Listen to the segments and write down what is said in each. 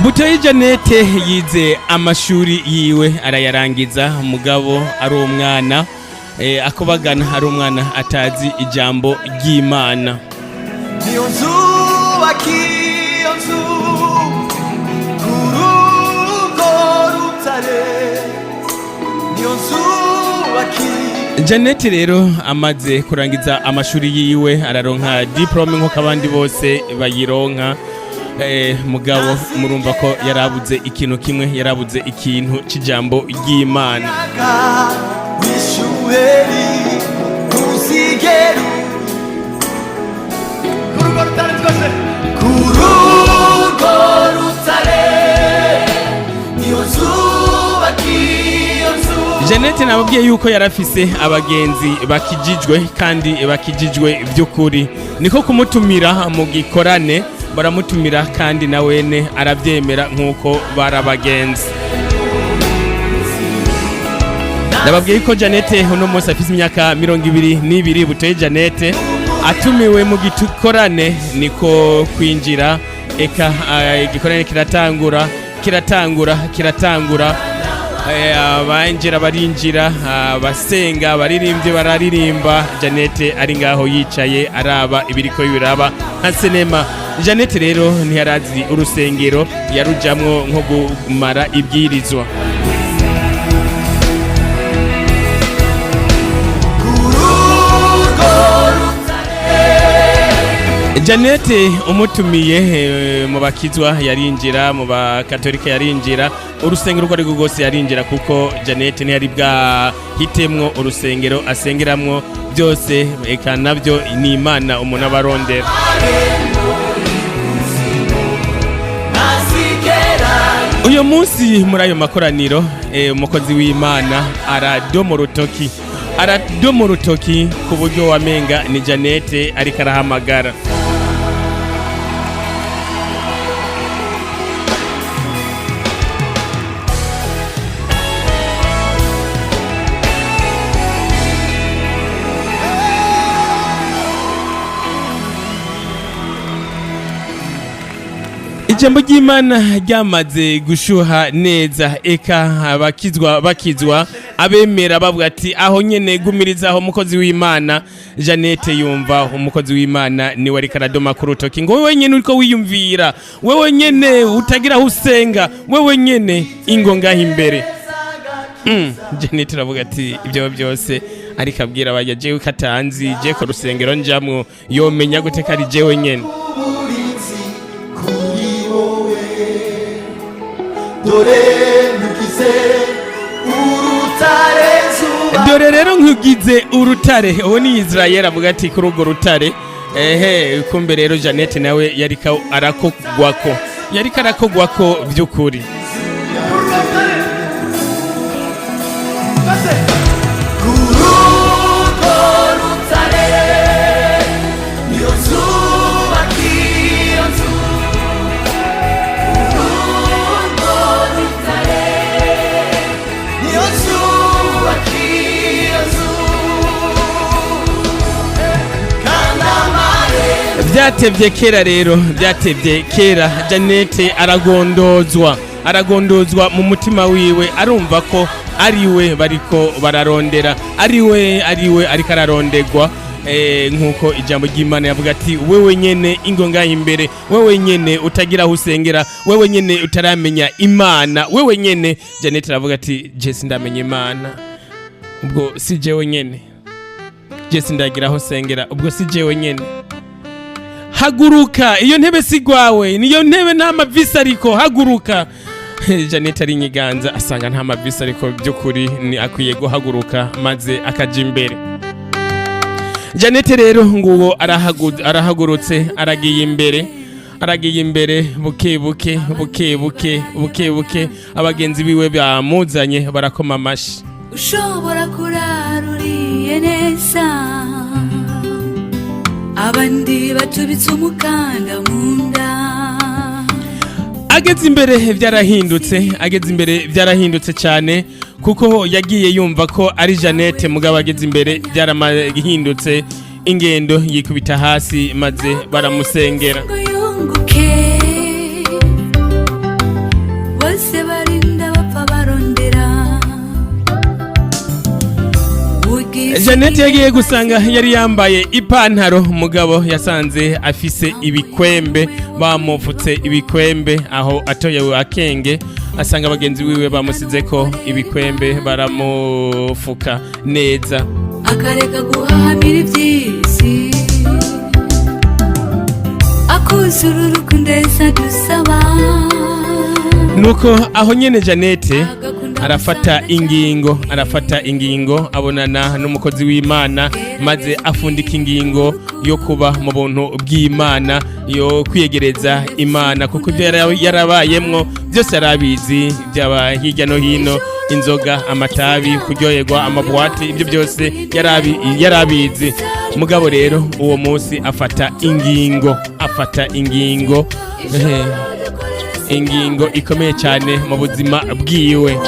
Butoyi Janete yize amashuri yiwe arayarangiza mugabo ari umwana akobagana ari umwana atazi ijambo ry'Imana. Niyo nzu bakiyo nzu kurugo rutare niyo nzu bakiyo. Janete rero amaze kurangiza amashuri yiwe araronka diplome nk'uko abandi bose bayironka. Mugabo murumva ko yarabuze ikintu kimwe, yarabuze ikintu c'ijambo ry'Imana. Janete nababwiye yuko yarafise abagenzi bakijijwe kandi bakijijwe by'ukuri, niko kumutumira mu gikorane baramutumira kandi nawene aravyemera nkuko barabagenzi. Nababwiye ko Janete uno munsi afise imyaka 22 Butoyi Janete atumiwe mu gikorane niko kwinjira eka igikorane kiratangura abanjira barinjira basenga baririmbye bararirimba Janete ari ngaho yicaye araba ibiriko biraba nka sinema. Janete rero ntiyarazi urusengero yarujamwo nko gumara ibwirizwa. Janete umutumiye mu bakizwa yarinjira, mu bakatolika yarinjira, urusengero rwari rwose yarinjira kuko Janete ntiyari bwa hitemwo urusengero asengeramwo, byose eka navyo ni Imana umuntu abarondera. Uyo munsi muri ayo makoraniro umukozi w'Imana aradoma urutoki ku buryo wamenga ni Janete ariko arahamagara. Ijambo ry'Imana ryamaze gushuha neza, eka bakizwa abemera bavuga ati aho nyene gumirizaho umukozi w'Imana. Janete yumva umukozi w'Imana ni wari karadoma ku rutoki ngo wewe nyene uriko wiyumvira, wewe nyene utagira aho usenga, wewe nyene ingo ngaho imbere. Janete aravuga ati ibyo byose ariko abwira abaje jewe katanzi je ko rusengero njamwo yomenya gute kari jewe nyene. Dore rero nkugize urutare, uwo ni Israel avuga ati kuri urwo rutare. Kumbe rero Janete nawe yariko arakogwako by'ukuri. Byatevye kera Janete aragondozwa mu mutima wiwe, arumva ko ariwe bariko bararondera, ariwe ariko ararondegwa. Nkuko ijambo ry'Imana yavuga ati wewe nyene ingo ngaho imbere, wewe nyene utagira aho usengera, wewe nyene utaramenya Imana, wewe nyene. Janete aravuga ati je sindamenya Imana, ubwo si jewe nyene, je sindagira aho sengera, ubwo si jewe nyene. Haguruka, iyo ntebe sigwawe, niyo ntebe nta mavisi ariko, haguruka. Janete ari nyiganza asanga nta mavisi ariko by'ukuri ni akwiye guhaguruka maze akaja imbere. Janete rero nguwo arahagurutse aragiye imbere buke abagenzi biwe bamuzanye barakoma amashi. Ushobora kuraruriye neza abandi batubitse umukanda munda. Ageze imbere byarahindutse cyane kuko yagiye yumva ko ari Janete, mugabo ageze imbere byarahindutse, ingendo yikubita hasi maze baramusengera. Janete yagiye gusanga yari yambaye ipantaro, mugabo yasanze afise ibikwembe, bamupfutse ibikwembe aho atoyewe akenge, asanga bagenzi wiwe bamusize ko ibikwembe baramufuka neza, akareka guhahamira iby'isi, akuzura urukundo dusaba. nuko aho nyene Janete arafata ingingo abonana n'umukozi w'Imana, maze afundika ingingo yo kuba mu buntu bw'Imana, yo kwiyegereza Imana, kuko ibyo yarabayemwo byose arabizi, byaba hirya no hino, inzoga, amatabi, kuryoherwa, amabwate, ibyo byose yarabizi. Mugabo rero uwo munsi afata ingingo ikomeye cyane mu buzima bwiwe.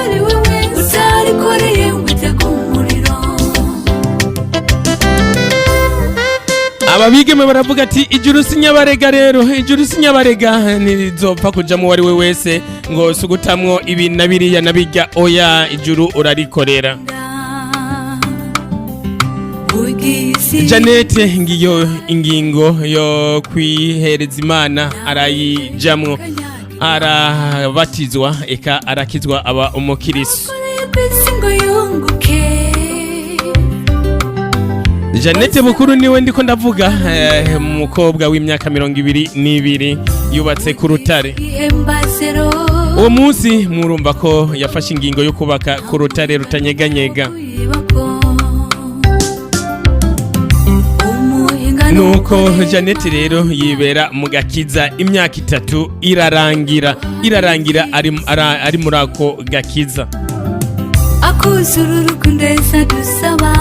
Ababigeme baravuga ati ijuru sinyabarega, rero ijuru sinyabarega ntirizopfa kujamo uwo ari we wese ngo sugutamwo ibi na biriya na bijya, oya, ijuru urarikorera. Janete ngiyo ingingo yo kwihereza Imana arayijamwo, arabatizwa, eka arakizwa, aba umukiristo. Janete Bukuru niwe ndiko ndavuga, umukobwa w'imyaka 22 yubatse ku rutare. Uwo munsi murumva ko yafashe ingingo yo kubaka ku rutare rutanyeganyega. Nuko Janete rero yibera mu gakiza imyaka 3 irarangira ari muri ako gakiza. Akuzura urukundo dusaba.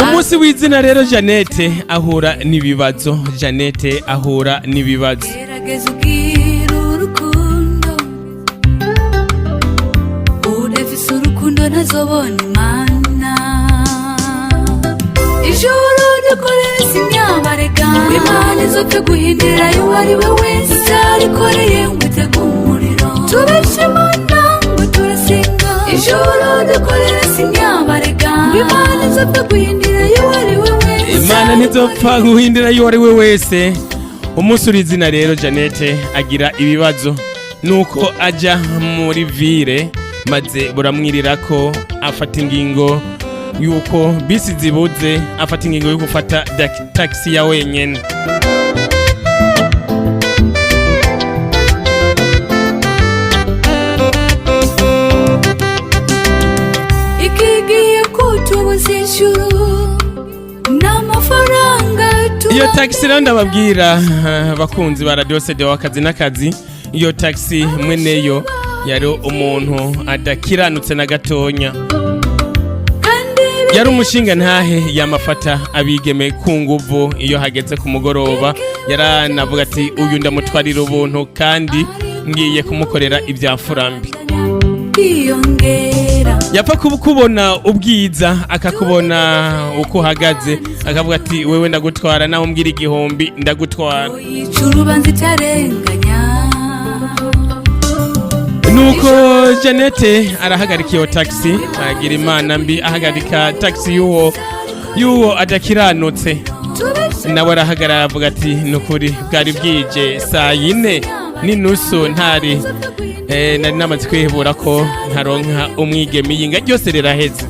Umunsi w'izina rero Janete ahura n'ibibazo. Gerageza ubwira urukundo, udafise urukundo ntazobona Imana. Ijuru dukorera sinyabarega, Imana izopfe guhindura uwo ari we wese utarikoreye ngo utege umuriro. Tubeshe Imana ngo turasenga, ijuru dukorera sinyabarega, Imana izopfe guhindura uwo ari we wese. Imana ntizopfa guhindura uwo ari we wese. Umunsi w'izina rero Janete agira ibibazo, nuko aja muri vire, maze buramwirira ko afata ingingo yuko bisi zibuze, afata ingingo yo gufata taxi ya wenyene. Ikigiye kutubuza ijuru n'amafaranga. Iyo taxi rero ndababwira bakunzi ba Radio CD w'akazi n'akazi, iyo taxi mweneyo yari umuntu adakiranutse na gatonya, yari umushinga ntahe yamafata abigeme ku nguvu. Iyo hageze ku mugoroba yaranavuga ati uyu ndamutwarira ubuntu kandi ngiye kumukorera ibyafurambi. Yapfa kubona ubwiza, akakubona uko uhagaze, akavuga ati wewe ndagutwara, naho mbwira igihumbi ndagutwara. Nuko Janete arahagarika iyo taxi, agira Imana mbi, ahagarika taxi yuwo adakiranutse. Nawe arahagarara avuga ati nukuri bwari bwije saa 4:30 ntari nari namaze kwihebura ko ntaronka umwigeme, yinga ryose riraheze.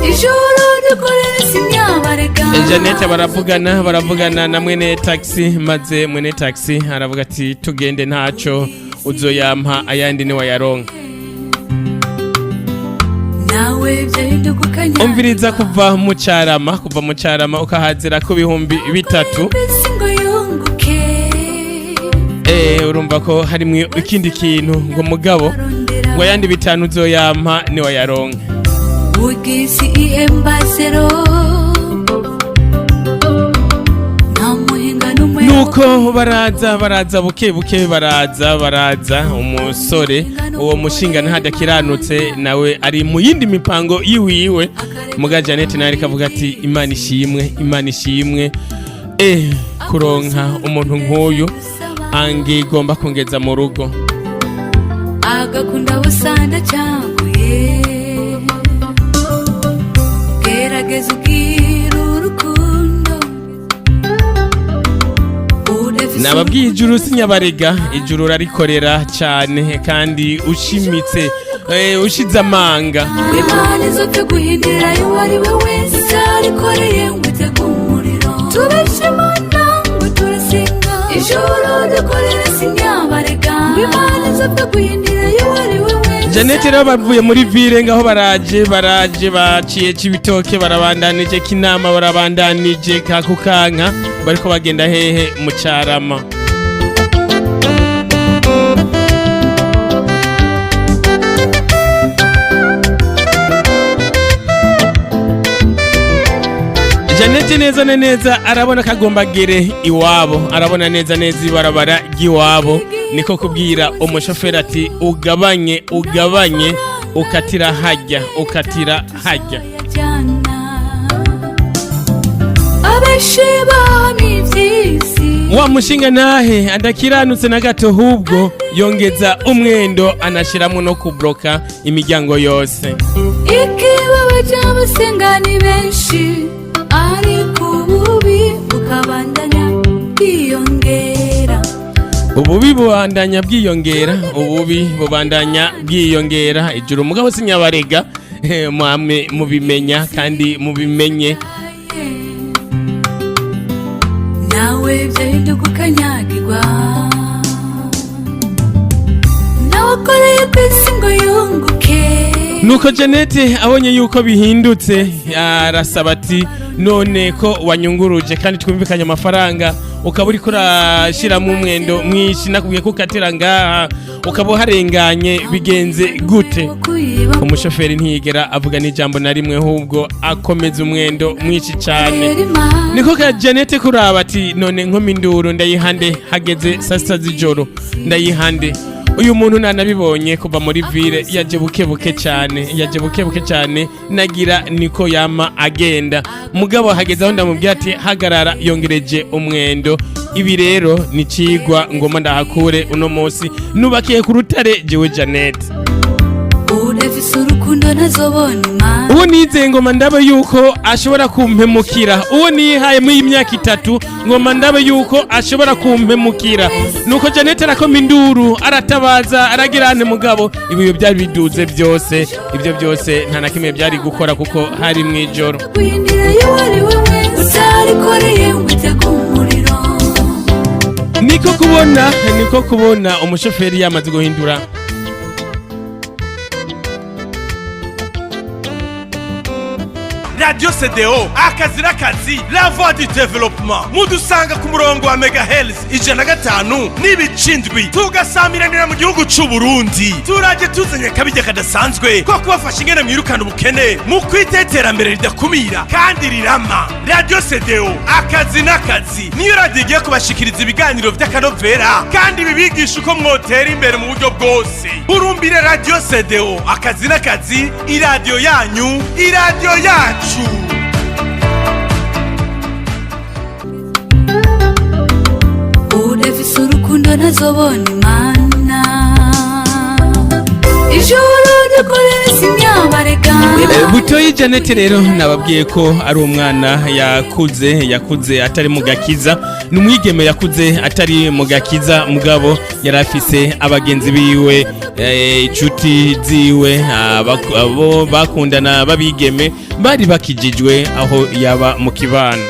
Ijuru dukorera sinyabarega. Janete baravugana na mwene taxi, maze mwene taxi aravuga ati tugende, ntaco uzoyampa, ayandi ni wayaronka. Umviriza kuva mu Carama ukahazira ku bihumbi 3. Urumva ko harimwe ikindi kintu ngo mugabo ngo yandi 5 uzoyampa ni wayaronka. Ugisi ihembazero nuko baraza buke baraza umusore uwo mushinga ntadakiranutse, nawe ari mu yindi mipango yiwiwe. Muga Janete nawe kavuga ati Imana ishimwe kuronka umuntu nk'uyu angigomba kongeza mu rugo. Agakunda busanda cyanguye nababwiye ijuru sinyabarega, ijuru rarikorera cyane kandi ushimitse ushize amanga. Imana izopfe guhindura uwo ari we wese arikoreye ngo itege umuriro. Tubishimana ngo turasenga, ijuru rikorera sinyabarega. Imana izopfe guhindura uwo ari we wese. Janete rero bavuye muri ville ngaho baraje baciye Cibitoke barabandanije Kinama barabandanije Kakukanka bariko bagenda hehe mu Carama. Janete neza neza arabona kagombagere iwabo, arabona neza ibarabara ry'iwabo, niko kubwira umushoferi ati ugabanye ukatira hajya. Wa mushinga nahe adakiranutse na gato, hubwo yongeza umwendo anashiramo no kubloka imiryango yose. Ikibazo cy'abasenga ni benshi, ariko ububi bukabandanya bwiyongera. Ububi bubandanya bwiyongera. Ijuru mugabo sinyabarega, mwame mubimenya kandi mubimenye. Nawe byahinduka ukanyagirwa, nawe akoreye kwisi ngo yunguke. Nuko Janete abonye yuko bihindutse arasaba ati none ko wanyunguruje kandi twumvikanye amafaranga ukaba uri kurashiramo umwendo mwinshi, nakubwiye ko ukatira ngaha ukaba uharenganye, bigenze gute? Umushoferi ntiyigera avuga n'ijambo na rimwe, ahubwo akomeza umwendo mwinshi cyane. Niko ka Janete kuraba ati none nkominduru ndayihande, hageze saa sita z'ijoro ndayihande. Uyu muntu nanabibonye kuva muri ville yaje bukebuke cyane, nagira niko yama agenda. Mugabo hageze aho ndamubwira ati hagarara, yongereje umwendo. Ibi rero ni cigwa ngoma ndahakure uno munsi, nubakiye ku rutare jewe Janete. Udafise urukundo ntazobona Imana. Uwo nize ngoma ndabe yuko ashobora kumpemukira, uwo nihaye mu imyaka 3 ngoma ndabe yuko ashobora kumpemukira. Nuko Janete arakoma induru, aratabaza, aragirane mugabo ibyo byari biduze byose, ibyo byose nta nakimwe byari gukora kuko hari mwijoro. Niko kubona umushoferi yamaze guhindura. Radio CDO akazi la voix du développement mudusanga ku murongo wa megahertz 105 n'ibicindwi, tugasamiranira mu gihugu c'u Burundi. Turaje tuzanye kabijya kadasanzwe ko kubafasha ingene mwirukana ubukene mu kwiteterambere ridakumira kandi rirama. Radio CDO akazi niyo radio igiye kubashikiriza ibiganiro vy'akanovera kandi bibigisha uko mwotera imbere mu buryo bwose. Urumbire Radio CDO akazi iradio yanyu, iradio yacu. Udafise urukundo ntazobona Imana. Ijuru rikorera sinyabarega. Butoyi Janete rero nababwiye ko ari umwana yakuze atari mu gakiza, n'umwigeme yakuze atari mu gakiza, mugabo yarafise abagenzi biwe, inshuti ziwe, abo bakundana babigeme bari bakijijwe aho yaba mu kibano.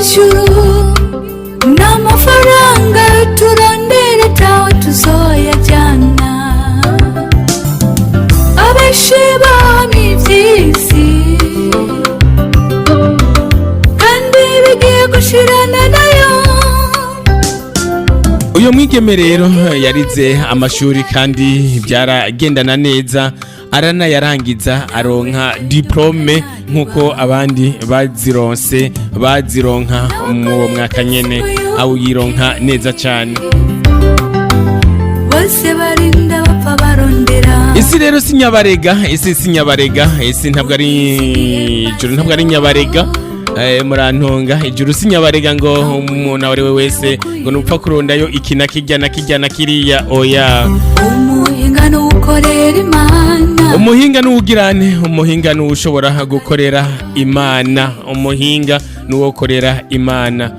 Ijuru n'amafaranga turondere tawe tuzoyajyana. Abenshi bami iby'isi kandi bigiye gushirana nayo. Uyo mwigeme rero yarize amashuri kandi byaragendana neza, aranayarangiza aronka diplome nkuko abandi bazironka mu mwaka nyene, aho yironka neza cyane. Bose barinda bapfa barondera isi rero si nyabarega, isi si nyabarega, isi ntabwo ari ijuru, ntabwo ari nyabarega. Murantunga, ijuru si nyabarega ngo umuntu ari we wese ngo nupfa kurondayo iki na kijya na kijya na kiriya, oya. umuhinga n'ukorera Imana, umuhinga n'ugirane, umuhinga n'ushobora gukorera Imana, umuhinga n'uwokorera Imana.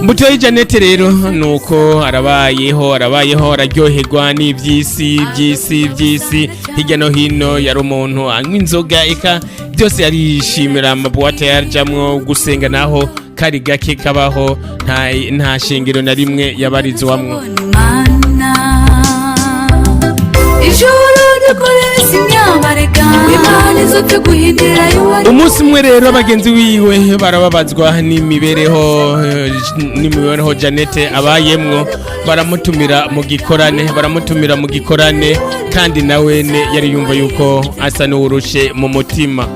Mutoyi Janete rero nuko arabayeho araryoherwa n'ivyisi byisi hirya no hino. Yari umuntu anywa inzoga, eka byose yarishimira amabuwate yarjamwo, gusenga naho kari gake kabaho, nta shengero na rimwe yabarizwamwo. Umunsi umwe rero abagenzi wiwe barababazwa n'imibereho Janete abayemwo, baramutumira mu gikorane kandi nawe yari yumva yuko asa n'uwurushe mu mutima.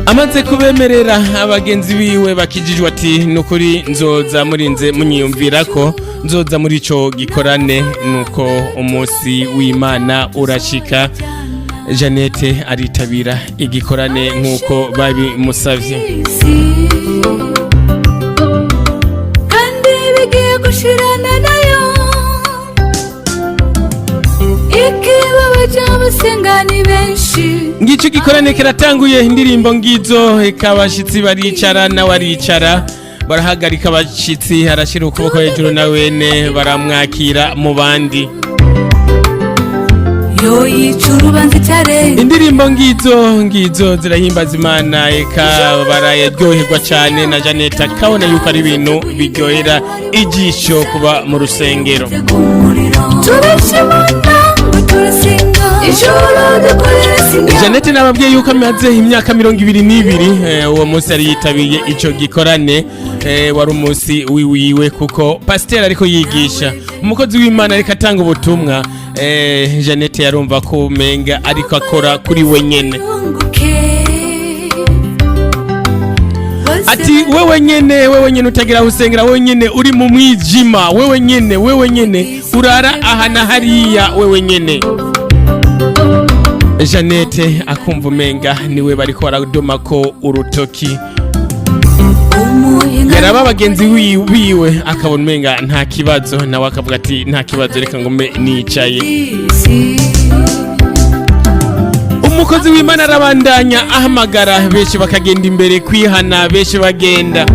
Amaze kubemerera abagenzi biwe bakijijwe ati nukuri nzoza murinze munyiyumvira ko nzoza muri ico gikorane. Nuko umunsi w'Imana urashika, Janete aritabira igikorane nkuko babimusavye. kandi bigiye gushirana nayo ikibaba cy'abasengani benshi. Ngico gikorane kiratanguye, indirimbo ngizo, ikabashitsi baricara nawe aricara, barahagarika abashitsi, harashira ukuboko hejuru na wene baramwakira mu bandi. yo yicurubanza cyare, indirimbo ngizo zirahimbaza Imana, eka bararyoherwa cyane na Janete akabona yuko ari ibintu biryohera ijisho kuba mu rusengero. Janete nababwiye yuko amaze imyaka 22, uwo munsi yari yitabiye ico gikorane. Wari umunsi wiwe kuko pasteur ariko yigisha, umukozi w'Imana ariko atanga ubutumwa. Janete yarumva ko umenga ariko akora kuri we nyene. Ati wewe nyene utagira usengera, wewe nyene uri mu mwijima, wewe nyene urara ahana hariya, wewe nyene. Janete akumva umenga niwe bariko baradoma ko urutoki. Yaraba abagenzi wiwe akabona umenga nta kibazo, nawe akavuga ati nta kibazo, reka ngume nicaye. Umukozi w'Imana arabandanya ahamagara, benshi bakagenda imbere kwihana, benshi bagenda.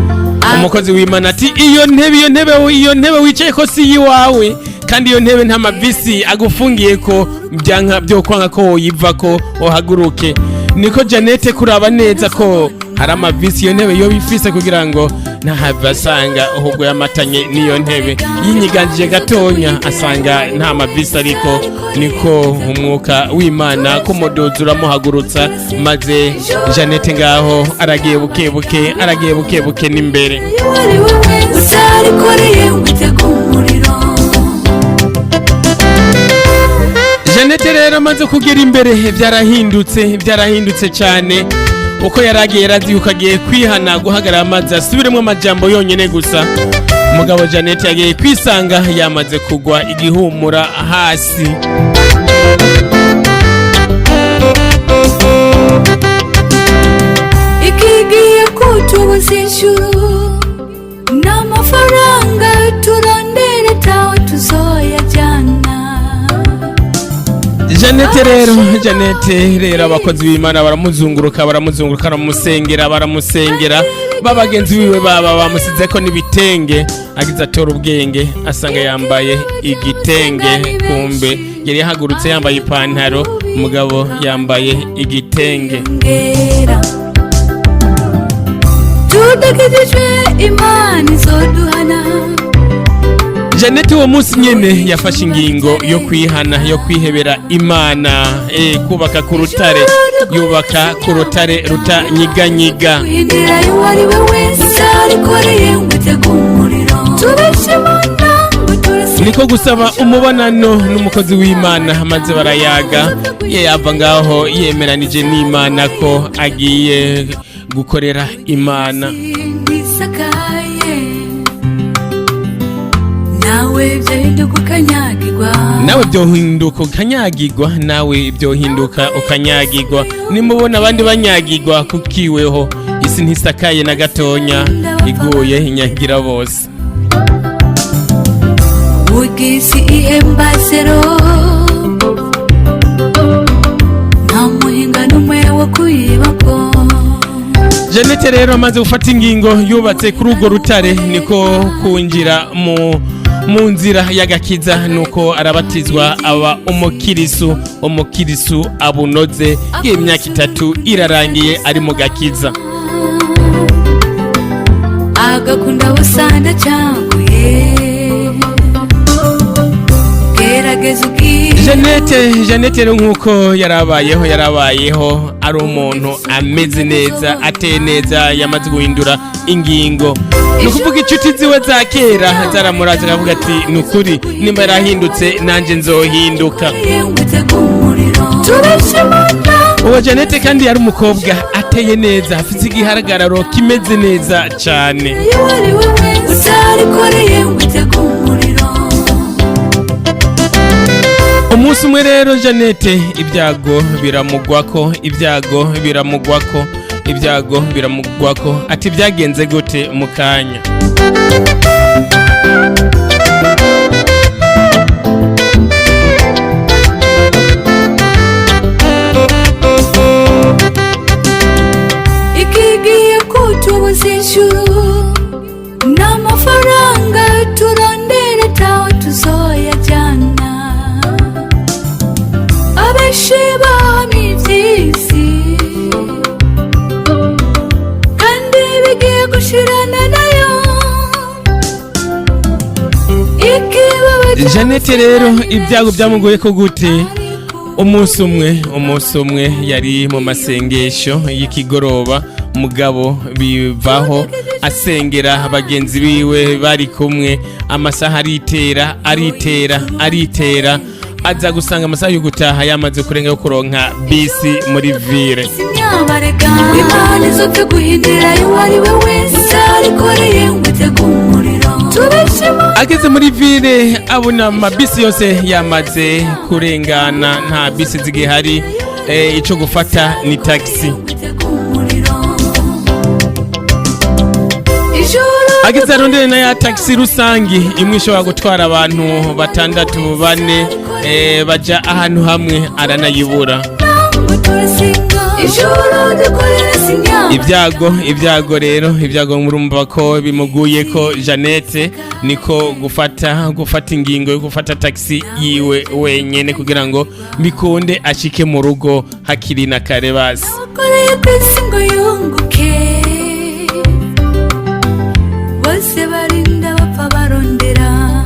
Umukozi w'Imana ati iyo ntebe wicaye ko si yiwawe, kandi iyo ntebe nta mavisi agufungiye ko byanka byo kwanga ko yiva ko ohaguruke. Niko Janete kuraba neza ko hari amavisi iyo ntebe yo bifise kugira ngo ntahava asanga ahubwo yamatanye n'iyo ntebe, yinyiganjije gatonya asanga nta mavisi ariko. Niko umwuka w'Imana kumuduza uramuhagurutsa, maze Janete ngaho aragiye buke n'imbere. Janete rero amaze kugera imbere byarahindutse cyane. Uko yaragiye yarazi yuko agiye kwihana, guhagarara amazi asubiremo amajambo yonyene gusa. Umugabo Janete yagiye kwisanga yamaze kugwa igihumura hasi. ikigiye kutubuza ijuru n'amafaranga turondera tawe tuzoyajyana. Janete rero abakozi b'Imana baramuzunguruka baramusengera. Babagenzi biwe bamusize ko n'ibitenge, agize atora ubwenge asanga yambaye igitenge, kumbe yari yahagurutse yambaye ipantaro, umugabo yambaye igitenge. tudakijijwe Imana izoduhana. Janete uwo munsi nyene yafashe ingingo yo kwihana, yo kwihebera Imana, kubaka ku rutare, yubaka ku rutare rutanyiganyiga. niko gusaba umubonano n'umukozi w'Imana maze barayaga yava ngaho yemeranije n'Imana ko agiye gukorera Imana. nawe byohinduka ukanyagirwa, nawe byohinduka ukanyagirwa, nawe byohinduka ukanyagirwa. Nimubona abandi banyagirwa kukiweho, isi ntisakaye na gatonya, iguye inyagira bose. ugisi ihembazero nta muhinga n'umwe wo kuyibako. Janete rero amaze gufata ingingo yubatse kuri urwo rutare niko kunjira mu nzira y'agakiza, nuko arabatizwa aba umukirisu abunoze. Imyaka 3 irarangiye ari mu gakiza. agakunda busanda cyanguye gerageza ubwire. Janete rero nkuko yarabayeho ari umuntu ameze neza, ateye neza, yamaze guhindura ingingo. Nukuvuga inshuti ziwe za kera zaramuraza akavuga ati nukuri nimba yarahindutse nanje nzohinduka. Uwo Janete kandi yari umukobwa ateye neza, afite igihagararo kimeze neza cyane. Umunsi umwe rero Janete ibyago biramugwako ati byagenze gute mu kanya. ikigiye kutubuza inshuro n'amafaranga turondera tawe tuzoyajyana. abashibami by'isi kandi bigiye gushirana nayo. Janete rero ibyago byamugoye ko gute. Umunsi umwe yari mu masengesho y'ikigoroba, mugabo bivaho asengera bagenzi biwe bari kumwe. Amasaha aritera aza gusanga amasaha yo gutaha yamaze kurenga yo kuronka bisi muri ville. Ageze muri ville abona amabisi yose yamaze kurengana, nta bisi zigihari. Ico gufata ni taxi. Ageze arondere na ya taxi rusangi imwe ishobora gutwara abantu 6 4 baja ahantu hamwe aranayibura. Ibyago murumva ko bimuguye ko Janete niko gufata ingingo yo gufata taxi yiwe wenyene kugira ngo bikunde ashike mu rugo hakiri na kare basi. bose barinda bapfa barondera.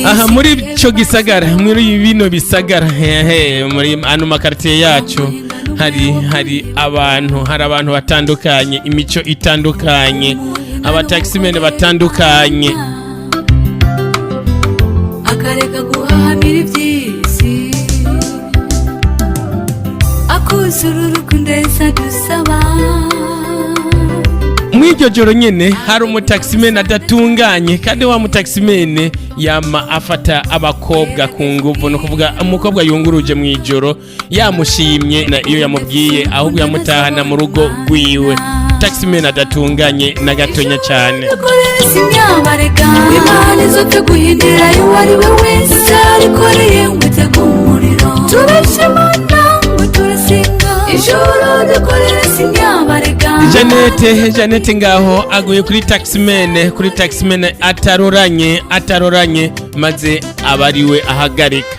Aha muri ico gisagara, muri bino bisagara muri ano makartier yacu hari abantu batandukanye, imico itandukanye, abataximene batandukanye. akareka guhahamira iby'isi akuzura urukundo dusaba. Mw'iryo joro nyene hari umutaximene adatunganye, kandi wa mutaximene yama afata abakobwa ku nguvu, no kuvuga umukobwa yunguruje mw'ijoro yamushimye na iyo yamubwiye ahubwo yamutahana mu rugo rwiwe. Taximene adatunganye na gatonya cyane. Janete ngaho aguye kuri taximene ataroranye maze abariwe ahagarika.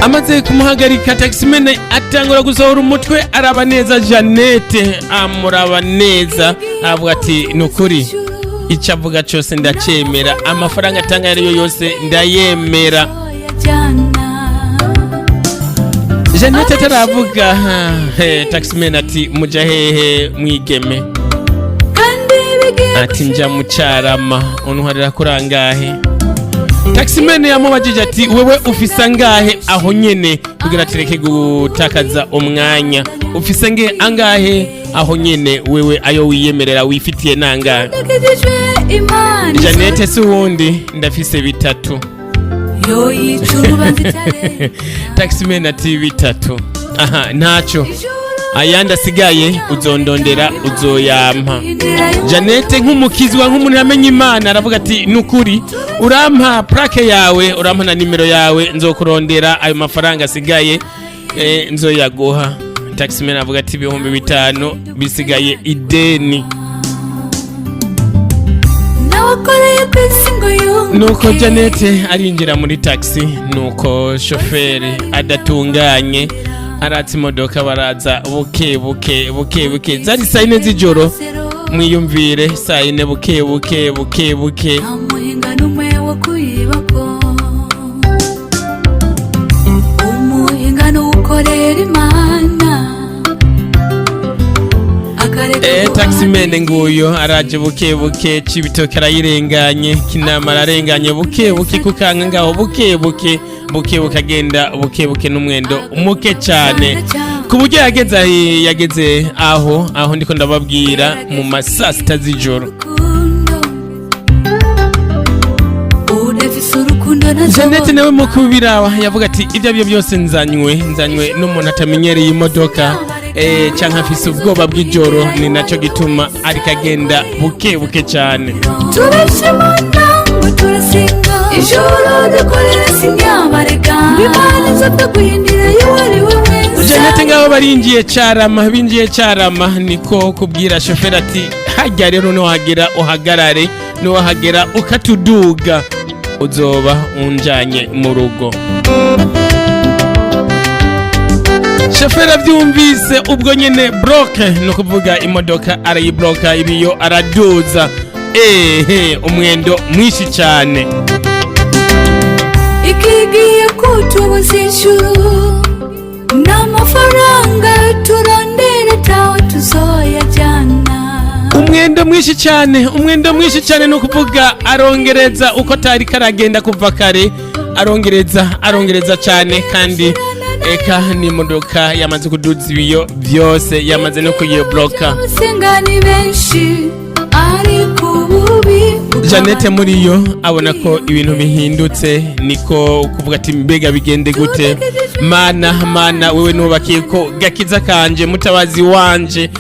Amaze kumuhagarika taximene atangura gusohora umutwe araba neza Janete, amuraba neza avuga ati nukuri icyo avuga cyose ndacemera, amafaranga atanga ayo ariyo yose ndayemera. Jeannette ataravuga taximan ati muja hehe mwigeme, ati nja mu Carama, untwarira kurangahe. Taximan yamubajije ati wewe ufise angahe aho nyene kugira tureke gutakaza umwanya, ufise nge angahe aho nyene wewe ayo wiyemerera wifitiye nangahe. Jeannette si wundi ndafise bitatu. Taximan ati bitatu, aha ntaco, ayandi asigaye uzondondera uzoyampa. Jeannette nk'umukizwa nk'umuntu yamenye Imana aravuga ati nukuri urampa plaque yawe, urampa na nimero yawe, nzokurondera ayo mafaranga asigaye nzoyaguha. Taximan avuga ati 5,000 bisigaye ideni. Nuko Jeannette arinjira muri taxi, nuko shoferi adatunganye aratse imodoka, baraza buke buke zari saa 4 z'ijoro, mwiyumvire saa 4 buke amuhinga numwe wo kuyibako, umuhinga nukorera Imana. Taximan nguyo araje buke Cibitoke arayirenganye, Kinama ararenganye buke kukanga ngaho buke agenda buke n'umwendo muke cyane, ku buryo yageze aho ndiko ndababwira mu masaa 6 z'ijoro. Jeannette nawe mu kubirawa yavuga ati ibyo byo byose nzanywe n'umuntu atamenyereye imodoka cyangwa afise ubwoba bw'ijoro, ni nacyo gituma ariko agenda buke cyane. Jeannette ngabo barinjiye Carama, niko kubwira shoferi ati hajya rero nuhagera uhagarare, nuhagera ukatuduga uzoba unjanye mu rugo. Shoferi abyumvise ubwo nyene bloke, no kuvuga imodoka arayibloka, ibiyo araduza, umwendo mwishi cyane. Ikigiye kutubuza ijuru n'amafaranga turondera tawe tuzoyajyana. Umwendo mwishi cyane, no kuvuga arongereza uko tari karagenda kuva kare, arongereza cyane, kandi eka ni imodoka yamaze kuduza ibiyo byose, yamaze no kuyibloka. Jeannette muri yo abona ko ibintu bihindutse, niko kuvuga ati mbega bigende gute, mana wewe nubakiye ko gakiza kanje, mutabazi wanje,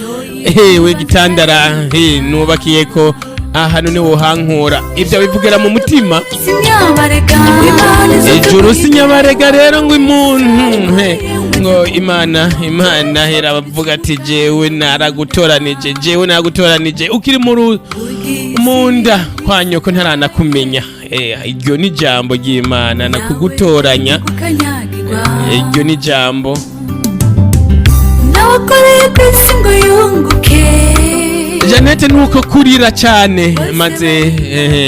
we gitandara, nubakiye ko hano ni wohankura. Ibyo bivugira mu mutima, ijuru sinyabarega rero ngo umuntu ngo Imana hera bavuga ati jewe naragutoranije ukiri mu nda kwa nyoko ntaranakumenya. Iryo ni jambo ry'Imana, nakugutoranya, iryo ni jambo. Jeannette nuko kurira cyane, maze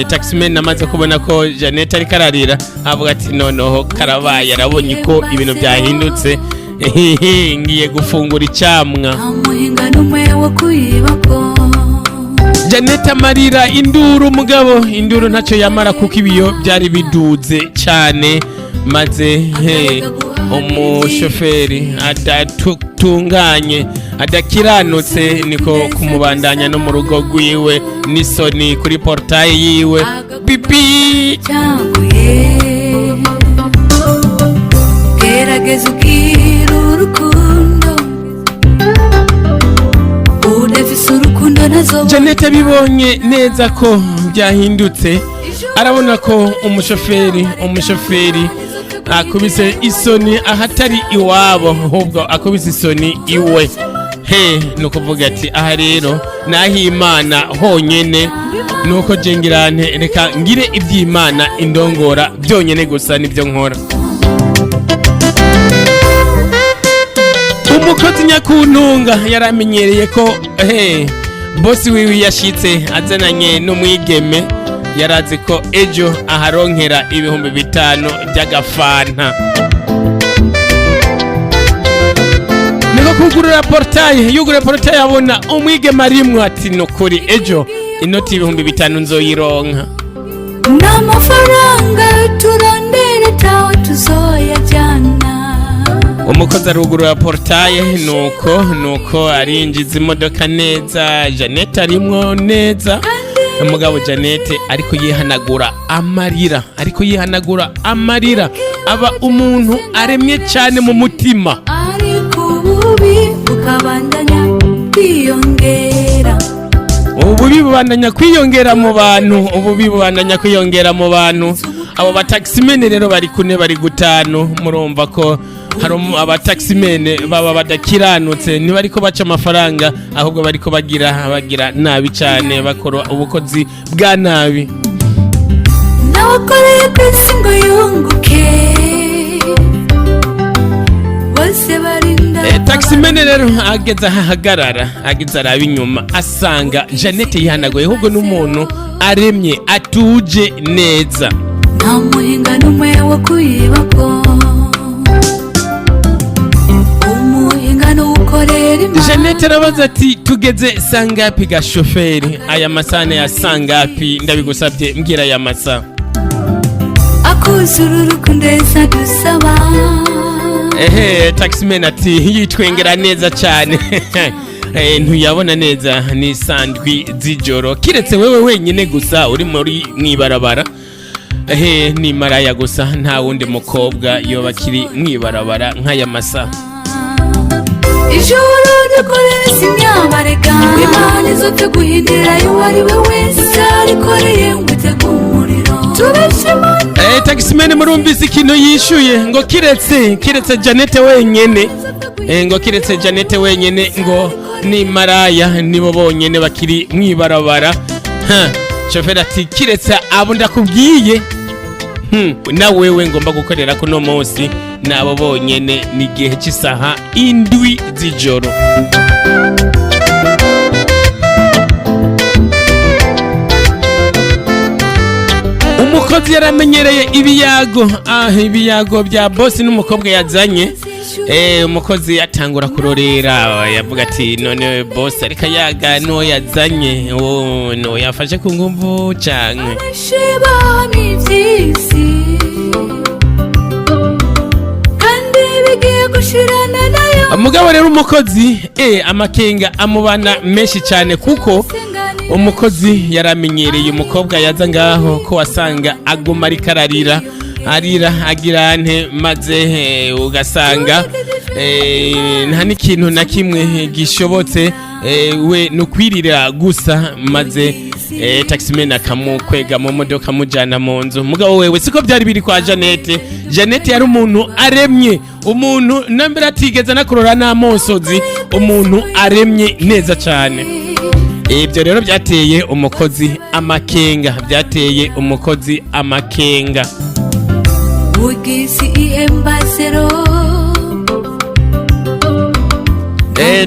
taximan amaze kubona ko Jeannette ari kararira, avuga ati noneho karabaye, arabonye ko ibintu byahindutse, ngiye gufungura icyamwa. Jeannette amarira induru, mugabo induru ntacyo yamara kuko ibiyo byari biduze cyane, maze umushoferi adatunganye adakiranutse, niko kumubandanya no mu rugo rwiwe n'isoni kuri portail yiwe. Bibi gerageza ubwira urukundo, udafise urukundo nazo. Jeannette bibonye neza ko byahindutse, arabona ko umushoferi akubise isoni ahatari iwabo, ahubwo akubise isoni iwe. Nuko vuga ati aha rero naho Imana honyene, nuko jengirane reka ngire iby'Imana indongora byonyene gusa nibyo nkora. Umukozi nyakuntunga yaramenyereye ko bosi wiwe yashitse azananye n'umwigeme yarazi ko ejo aharonkera ibihumbi 5 by'agafanta. Niko kugurura portaye, yugure portaye abona umwigeme arimwo ati nukuri ejo inoti ibihumbi 5 nzoyironka. N'amafaranga turondera tawe tuzoyajyana. Umukozi arugurura portaye nuko arinjiza imodoka neza, Janete arimwo neza. Umugabo Janete ariko yihanagura amarira aba umuntu aremye cyane mu mutima. Ariko ububi bukabandanya kwiyongera. Ububi bubandanya kwiyongera mu bantu. Abo bataximene rero bari kune bari gutanu, murumva ko hari abataximene baba badakiranutse, ntibariko baca amafaranga ahubwo bariko bagira nabi cyane, bakora ubukozi bwa nabi. Nawakoreye kwisi ngo yunguke bose barinda. Taximene rero ageze ahahagarara, ageze araba inyuma asanga Janete yihanaguye, ahubwo n'umuntu aremye atuje neza. Nta muhinga n'umwe wo kuyibako, umuhinga n'ukorera Imana. Janete arabaza ati tugeze sangapi ga shoferi, aya masane ya sangapi, ndabigusabye mbwira aya masa. Akuzura urukundeza dusaba. Taximene ati yitwengera neza cyane. Ntuyabona neza ni sandwi z'ijoro, kiretse wewe wenyine gusa uri muri mwibarabara. Ni maraya gusa, nta wundi mukobwa yoba kiri mwibarabara nk'aya masa. Ijoro dukorera sinyabarega, Imana izopfe guhindira yo ari we wese arikoreye ngo utege umuriro. Tubeshimana Taximene murumvise ikintu yishuye ngo kiretse Janete wenyene, ngo kiretse Janete wenyene ngo ni maraya nibo bonyene bakiri mwibarabara. Shoferi ati kiretse abo ndakubwiye, na wewe ngomba gukorera kuno munsi nabo bonyene ni gihe cy'isaha 7 z'ijoro. Umukozi yaramenyereye ibiyago bya bosi n'umukobwa yazanye. Umukozi atangura kurorera, yavuga ati none bosi ariko yaga no yazanye, no yafashe ku ngumvu cyane. shibani byisi kandi bigiye gushirana nayo. Umugabo rero umukozi amakenga amubana menshi cyane, kuko umukozi yaramenyereye umukobwa yaza ngaho ko wasanga aguma ariko arira agira nte, maze ugasanga nta n'ikintu na kimwe gishobotse, we nukwirira gusa, maze Taximene akamukwega mu modoka amujyana mu nzu. Mugabo wewe siko byari biri kwa Janete. Janete yari umuntu aremye, umuntu nambere atigeze nakurora n'amosozi, umuntu aremye neza cyane. Ibyo rero byateye umukozi amakenga. Ugisi ihembazero.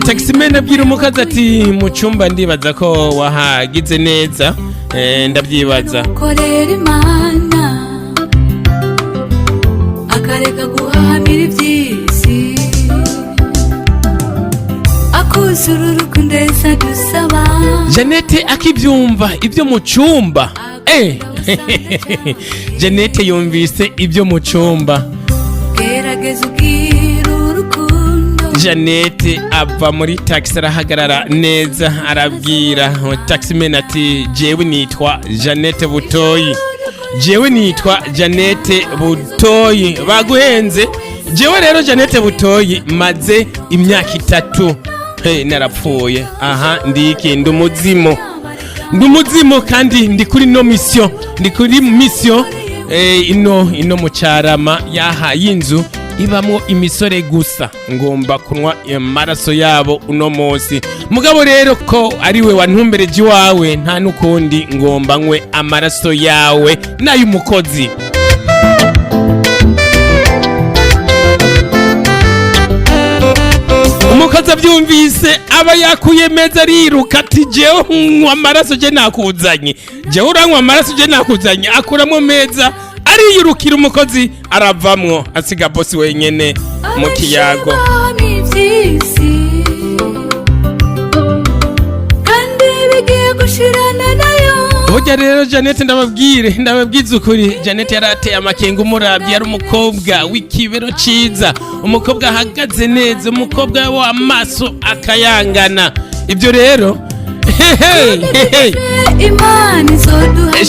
Taximene abwira umukozi ati mu cyumba ndibaza ko wahagize neza, ndabyibaza. Korera Imana akareka guhahamira iby'isi, akuzura urukundeza dusaba. Janete akibyumva ibyo mu cyumba, Janete yumvise ibyo mu cyumba. Gerageza ubwira urukundo. Janete ava muri taxi arahagarara neza, arabwira Taximene ati jewe nitwa Janete Butoyi, baguhenze. Jewe rero Janete Butoyi maze imyaka 3 narapfuye. Aha ndiki ndumuzimu kandi ndi kuri mission, ino mu Cyarama yahaye inzu ibamwo imisore gusa, ngomba kunwa amaraso yabo uno munsi. Mugabo rero ko ari we wantumbereje iwawe, nta nukundi ngomba nkwe amaraso yawe n'ay'umukozi. umukozi abyumvise aba yakuyemeza ariruka ati jewe nywa amaraso je nakuzanye, jewe uranywa amaraso je nakuzanye, akuramo meza ariyirukira, umukozi aravamwo asiga bosi wenyene mu kiyago. Burya rero Janete ndababwiza ukuri, Janete yarateye amakenga umurabyi, yari umukobwa w'ikibero ciza, umukobwa ahagaze neza, umukobwa w'amaso akayangana. Ibyo rero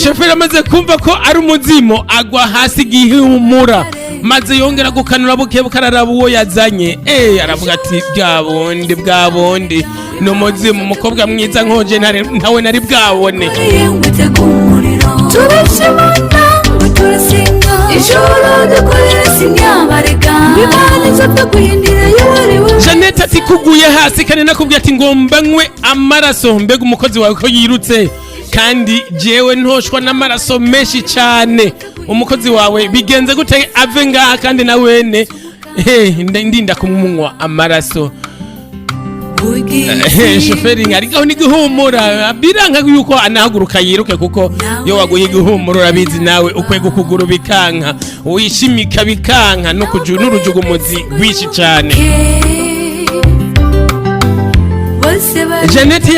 shoferi amaze kumva ko ari umuzimu agwa hasi gihumura, maze yongera gukanura bukebuka araraba uwo yazanye. Aravuga ati bwa bundi ni umuzimu, umukobwa mwiza nkoje ntawe nari bwabone. Janete ati kuguye hasi kandi nakubwiye ati ngomba nywe amaraso, mbega umukozi wawe ko yirutse kandi jewe ntoshwa n'amaraso menshi cyane, umukozi wawe bigenze gute ave ngaha kandi na wene ndinda kumunywa amaraso. Shoferi arigaho n'igihumura biranka yuko anahaguruka yiruke, kuko yo waguye igihumura urabizi nawe ukwega ukuguru bikanka, wishimika bikanka n'urujugumuzi rwinshi cyane. Janete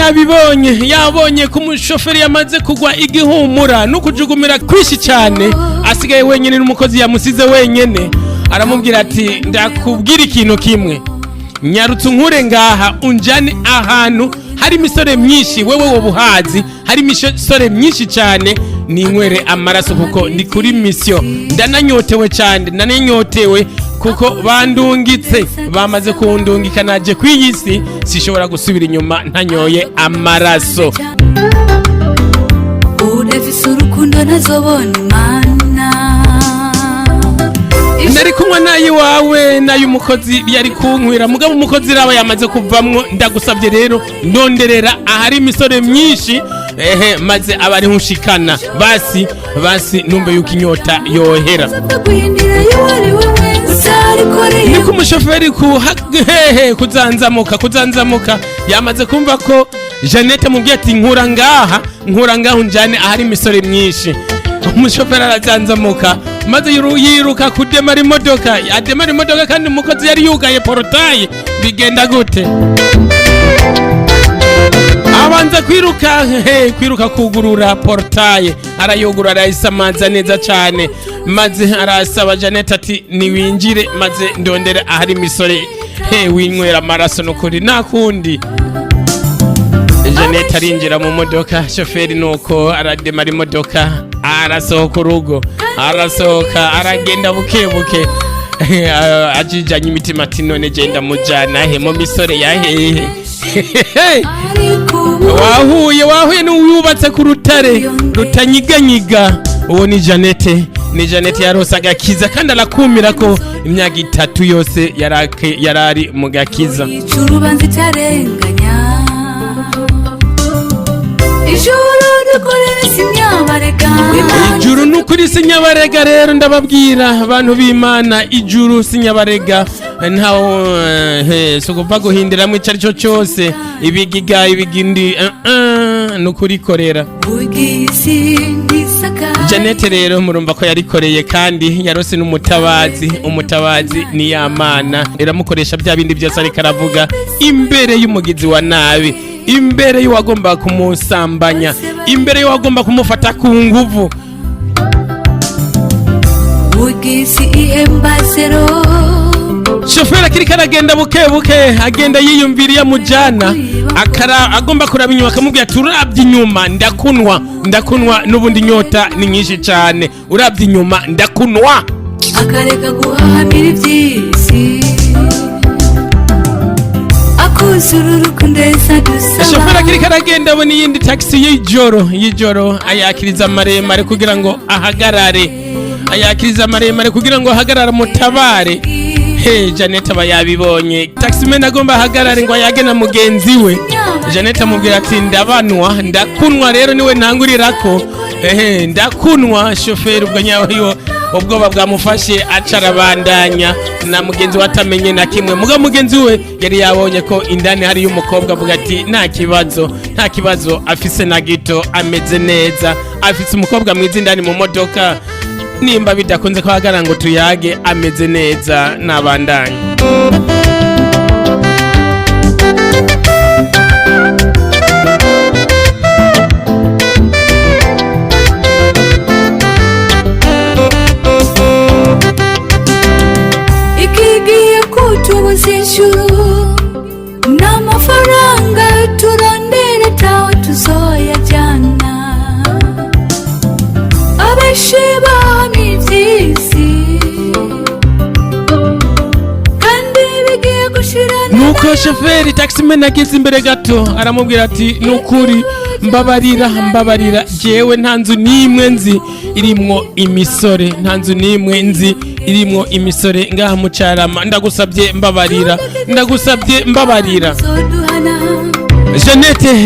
yabonye ko umushoferi yamaze kugwa igihumura no kujugumira kwishi cyane, asigaye wenyene n'umukozi yamusize wenyene. Aramubwira ati ndakubwira ikintu kimwe, nyarutse unkure ngaha unjane ahantu hari imisore myinshi, wewe wobuhazi hari imisore myinshi cyane, ninywere amaraso kuko ndi kuri mission, ndananyotewe cyane, ndananyotewe kuko bandungitse, bamaze kundungika naje kwiyisi, sishobora gusubira inyuma ntanyoye amaraso. Udafise urukundo nazobona Imana, nari kunywa nayi wawe nayo umukozi yari kunkwira, mugabo umukozi raba yamaze kuvamwo. Ndagusabye rero ndonderera ahari imisore myinshi, maze abari nkushikana basi numbe yuko inyota yohera. Niko umushoferi kuzanzamuka yamaze kumva ko Janete mubwiye ati nkura ngaha unjane ahari imisore myinshi. Umushoferi arazanzamuka maze yiruka kudemara imodoka, ademara imodoka kandi umukozi yari yugaye porotaye. Bigenda gute? Abanza kwiruka kugurura portaye, arayugura arayisamaza neza cyane, maze arasaba Janete ati niwinjire maze ndondere ahari imisore winywera amaraso nukuri nakundi. Janete arinjira mu modoka, shoferi nuko arademara imodoka, arasohoka urugo, arasohoka aragenda bukebuke, ajijanye imitima ati none genda mujana mu misore yahehe. wahuye n'uwubatse ku rutare rutanyiganyiga. Uwo ni Janete yarose agakiza kandi arakumira ko imyaka 3 yose yarari mu gakiza. Ijuru nukuri sinyabarega, rero ndababwira abantu b'Imana, ijuru sinyabarega, ntaho sukuva guhindiramwe icari cyo cyose, ibigiga ibigindi nukuri korera. Janete rero murumva ko yarikoreye kandi yarose umutabazi ni Yamana, iramukoresha bya bindi byose ariko aravuga imbere y'umugizi wa nabi, imbere y'uwagomba kumusambanya, imbere y'uwagomba kumufata ku nguvu. Shoferi akiri karagenda bukebuke, agenda yiyumviriye mujana, agomba kuraba inyuma, akamubwira ati urabye inyuma ndakunwa n'ubundi nyota ni nyinshi cyane, urabye inyuma ndakunwa. Akareka guhamira iby'isi, shoferi akiri karagenda abona iyindi taxi y'ijoro ayakiriza maremare kugira ngo ahagarare mutabare. Janete aba yabibonye, taximan agomba ahagarare ngo ayage na mugenzi we. Janete amubwira ati ndakunwa rero niwe ntangurirako, ndakunwa. Shoferi ubwo nyawe ubwoba bwamufashe acarabandanya na mugenzi we atamenye na kimwe. Muga mugenzi we yari yabonye ko indani hari y'umukobwa avuga ati nta kibazo afise na gito, ameze neza, afise umukobwa mwiza indani mu modoka, nimba bidakunze ko hagara ngo tuyage, ameze neza, nabandanya. ikigiye kutubuza ijuru n'amafaranga turondera tawe tuzoyajyana, abenshi bami iby'isi kandi bigiye gushirana. Nuko shoferi taximan ageze imbere gato aramubwira ati nukuri mbabarira jewe nta nzu nimwe nzi irimwo imisore, nta nzu nimwe nzi irimwo imisore ngaha mu Carama, ndagusabye mbabarira.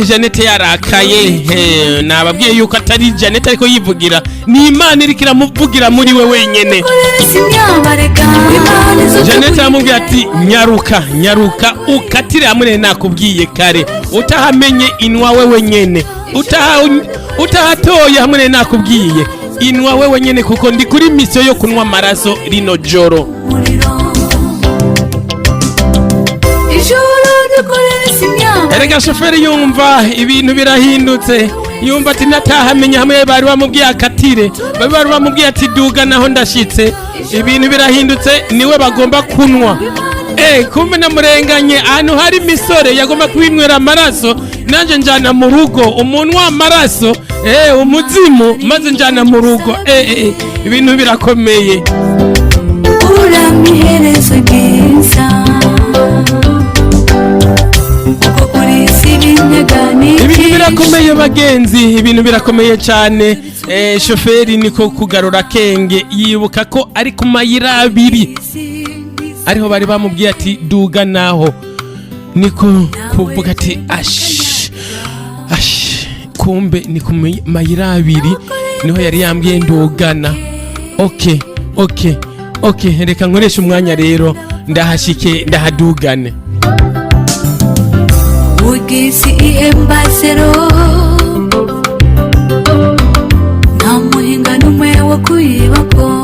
Janete yarakaye, nababwiye yuko atari Janete ariko yivugira, ni Imana iriko iramuvugira muri we wenyene. Janete aramubwira ati nyaruka ukatire hamwe nakubwiye kare, utahamenye inwa wewe nyene, utahatoye hamwe nakubwiye inwa wewe nyene, kuko ndi kuri misiyo yo kunwa amaraso rino joro. Erega shoferi yumva ibintu birahindutse, yumva ati natahamenye hamwe bari bamubwiye akatire, bari bamubwiye ati duga naho ndashitse, ibintu birahindutse, niwe bagomba kunwa. Kumbe namurenganye, ahantu hari misore yagomba kubinywera amaraso, nanje njana mu rugo umuntu w'amaraso, umuzimu, maze njana mu rugo. Ibintu birakomeye. Uramiherezo bwiza ibintu birakomeye bagenzi, ibintu birakomeye cyane. Shoferi niko kugarura kenge, yibuka ko ari ku mayira abiri ariho bari bamubwiye ati duga naho, niko kuvuga ati kumbe ni ku mayira abiri niho yari yambwiye ndugana. Okay, reka nkoresha umwanya rero ndahashike ndahadugane. Ugisi ihembazero nta muhinga n'umwe wo kuyibako,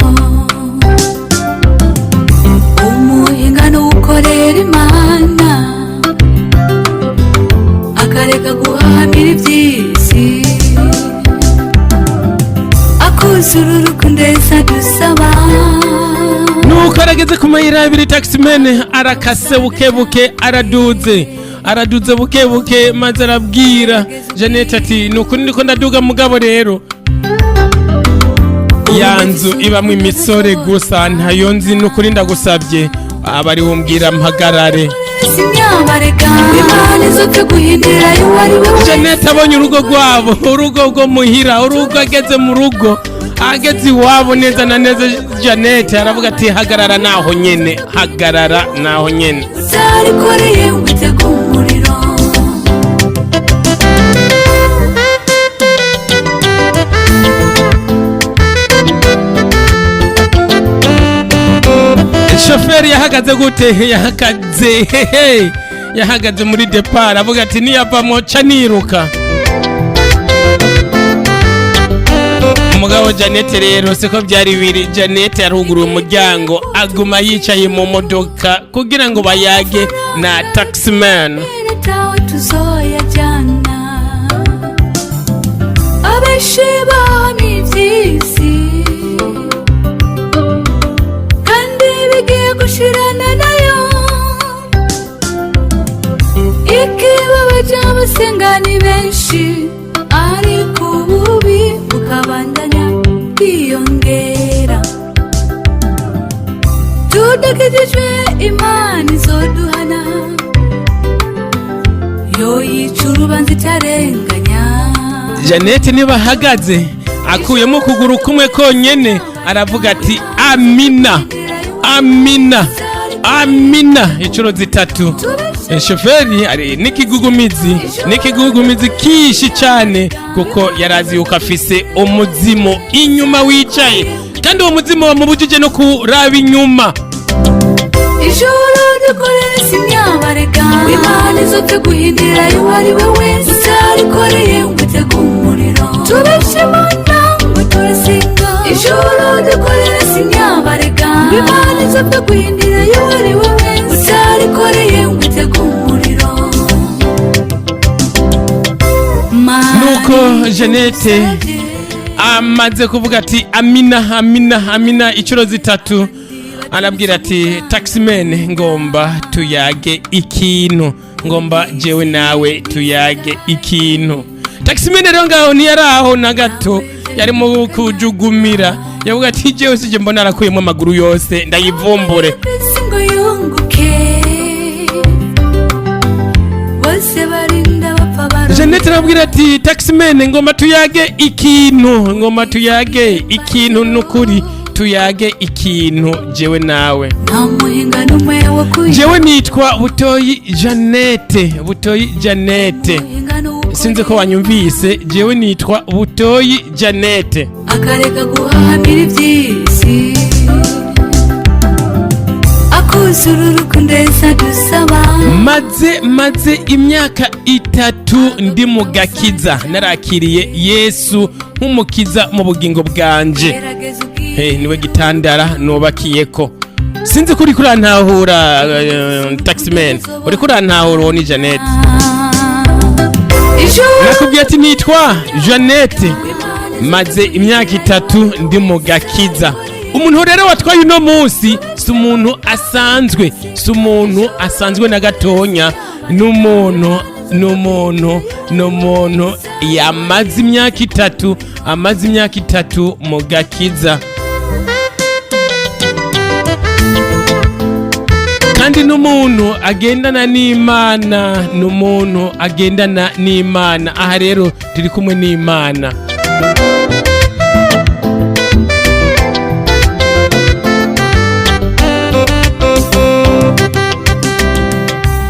umuhinga n'ukorera Imana akareka guhahamira iby'isi, akuzura urukundeza dusaba. Nuko arageze ku mayira abiri, taximan arakase bukebuke, araduze bukebuke, maze arabwira Janete ati nukuri ndiko ndaduga mugabo rero yanzu ibamwe imisore gusa, ntayo nzi, nukuri ndagusabye abari wumbwira mpagarare. Janete abonye urugo rwabo, urugo rwo muhira, urugo ageze mu rugo, ageze iwabo neza na neza, Janete aravuga ati hagarara naho nyene. Shoferi yahagaze gute? Yahagaze muri depart avuga ati niyavamo ca niruka. Umugabo Janete rero siko byari biri. Janete yaruguruye umuryango aguma yicaye mu modoka kugira ngo bayage na taximan. Abeshiba mivyisi kandi bigiye gushirana nayo, ikibazo cy'abasengani benshi ariko ububi bukabandanya kwiyongera. Tudakijijwe Imana izoduhana, yo yica urubanza itarenganya. Janete niba ahagaze akuyemo ukuguru kumwe konyene aravuga ati amina inshuro zitatu. Shoferi ari n'ikigugumizi kishi cyane kuko yarazi yuko afise umuzimu inyuma wicaye kandi uwo muzimu wamubujije no kuraba inyuma. ijoro dukorera si imyabarega imana izopfe guhindira uwo ari we wese utarikoreye ngo utege umuriro turashimana ngo turasenga ijoro dukorera si imyabarega imana izopfe guhindira uwo ari we wese utarikoreye ngo utege umuriro. Nuko Jeannette amaze kuvuga ati amina amina amina inshuro zitatu, arabwira ati taximene ngomba tuyage ikintu, ngomba jewe nawe tuyage ikintu. Taximene rero ngaho ntiyaraho na gato, yarimo kujugumira, yavuga ati jewe sije mbona arakuyemo amaguru yose ndayivumbure. ngo yunguke bose barinda bapfa bara. Jeannette arabwira ati taximene ngomba tuyage ikintu, ngomba tuyage ikintu nukuri, tuyage ikintu jewe nawe. nta muhinga n'umwe wo kuyi Jewe nitwa Butoyi Jeannette, Butoyi Jeannette. Sinzi ko wanyumvise, jewe nitwa Butoyi Jeannette. akareka guhahamira iby'isi akuzura urukundo dusaba. Maze imyaka 3 ndi mu gakiza, narakiriye Yesu nk'umukiza mu bugingo bwanje. gerageza ubwire Niwe gitandara nubakiyeko. Sinzi kuri kurantahura taximene, uri kurantahura uwo ni Jeannette. ijoro Nakubwiye ati nitwa Jeannette, maze imyaka 3 ndi mu gakiza. Umuntu rero watwaye uno munsi si umuntu asanzwe, si umuntu asanzwe na gatonya, n'umuntu yamaze imyaka 3, amaze imyaka 3 mu gakiza. Kandi n'umuntu agendana n'Imana, n'umuntu agendana n'Imana. Aha rero turi kumwe n'Imana.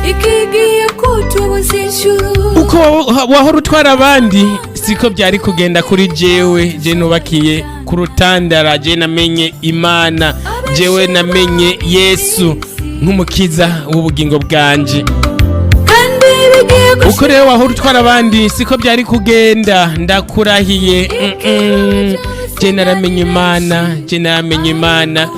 ikigiye kutubuza ijuru Uko wahora utwara abandi siko byari kugenda kuri jewe. Je nubakiye ku rutandara, je namenye Imana, jewe namenye Yesu nk'umukiza w'ubugingo bwanje. kandi bigiye Uko rero wahora utwara abandi siko byari kugenda, ndakurahiye. Je naramenye Imana, je naramenye Imana.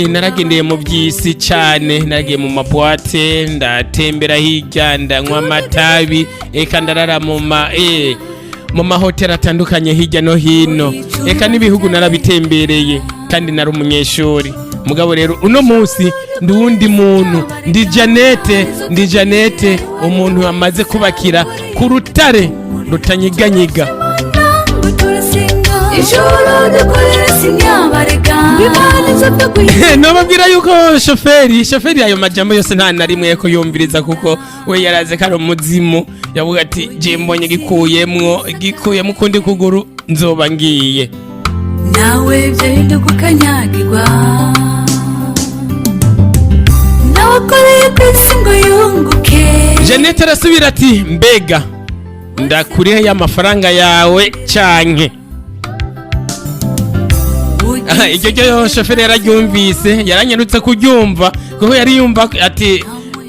Naragendeye mu by'isi cyane, naragiye mu mabwate, ndatembera hirya, ndanywa amatabi, eka ndarara mu mahoteli atandukanye hirya no hino, eka n'ibihugu narabitembereye, kandi nari umunyeshuri. Mugabo rero uno munsi ndi wundi muntu, ndi Jeannette, umuntu amaze kubakira ku rutare rutanyiganyiga. ijoro dukorera si imyabarega imana izopfe guhindira Nobabwira yuko shoferi ayo majambo yose nta na rimwe ko yumviriza, kuko we yaraze kari umuzimu. Yavuga ati je mbonye gikuyemwo kundi kuguru nzoba ngiye. nawe byahinduka ukanyagirwa nawe akoreye ku isi ngo yunguke. Jeannette arasubira ati mbega ndakurihe y'amafaranga yawe canke? Iryo ryo shoferi yararyumvise, yaranyarutse kuryumva, kuko yari yumva ati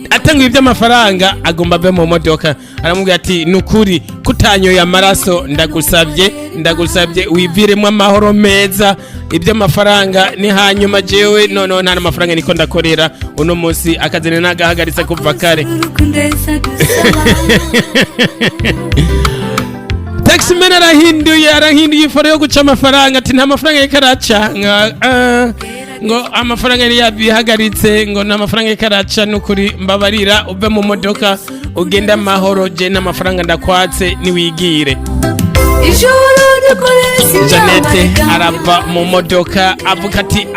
atanguye iby'amafaranga agomba ave mu modoka. Aramubwira ati nukuri kutanyoye amaraso, ndagusabye wiviremo amahoro meza, iby'amafaranga ni hanyuma, jewe none nta n'amafaranga niko ndakorera uno munsi, akazene nagahagaritse kuva kare. Taximene arahinduye iforo yo guca amafaranga, ati nta mafaranga y'ikaraca, ngo amafaranga yari yabihagaritse, ngo nta mafaranga y'ikaraca. Nukuri mbabarira uve mu modoka ugenda amahoro, je n'amafaranga ndakwatse niwigire. ijoro dukorera si Jeannette imyabarega arava mu modoka avuga ati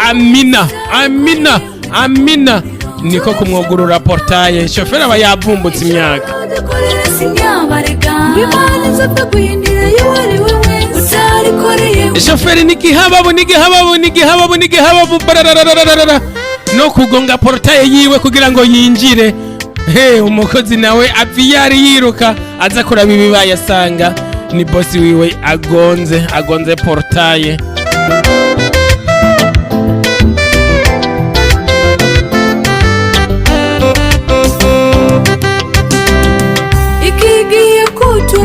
amina, niko kumwugurura portaye. Shoferi aba yavumbutse imyaka. dukorera si imyabarega imana izopfe guhindira uwo ari we wese utarikoreye Shoferi nigihababu barararararara no kugonga portaye yiwe kugira ngo yinjire. Umukozi nawe aviyari yiruka aza kuraba ibibaye, asanga ni bosi wiwe agonze portaye.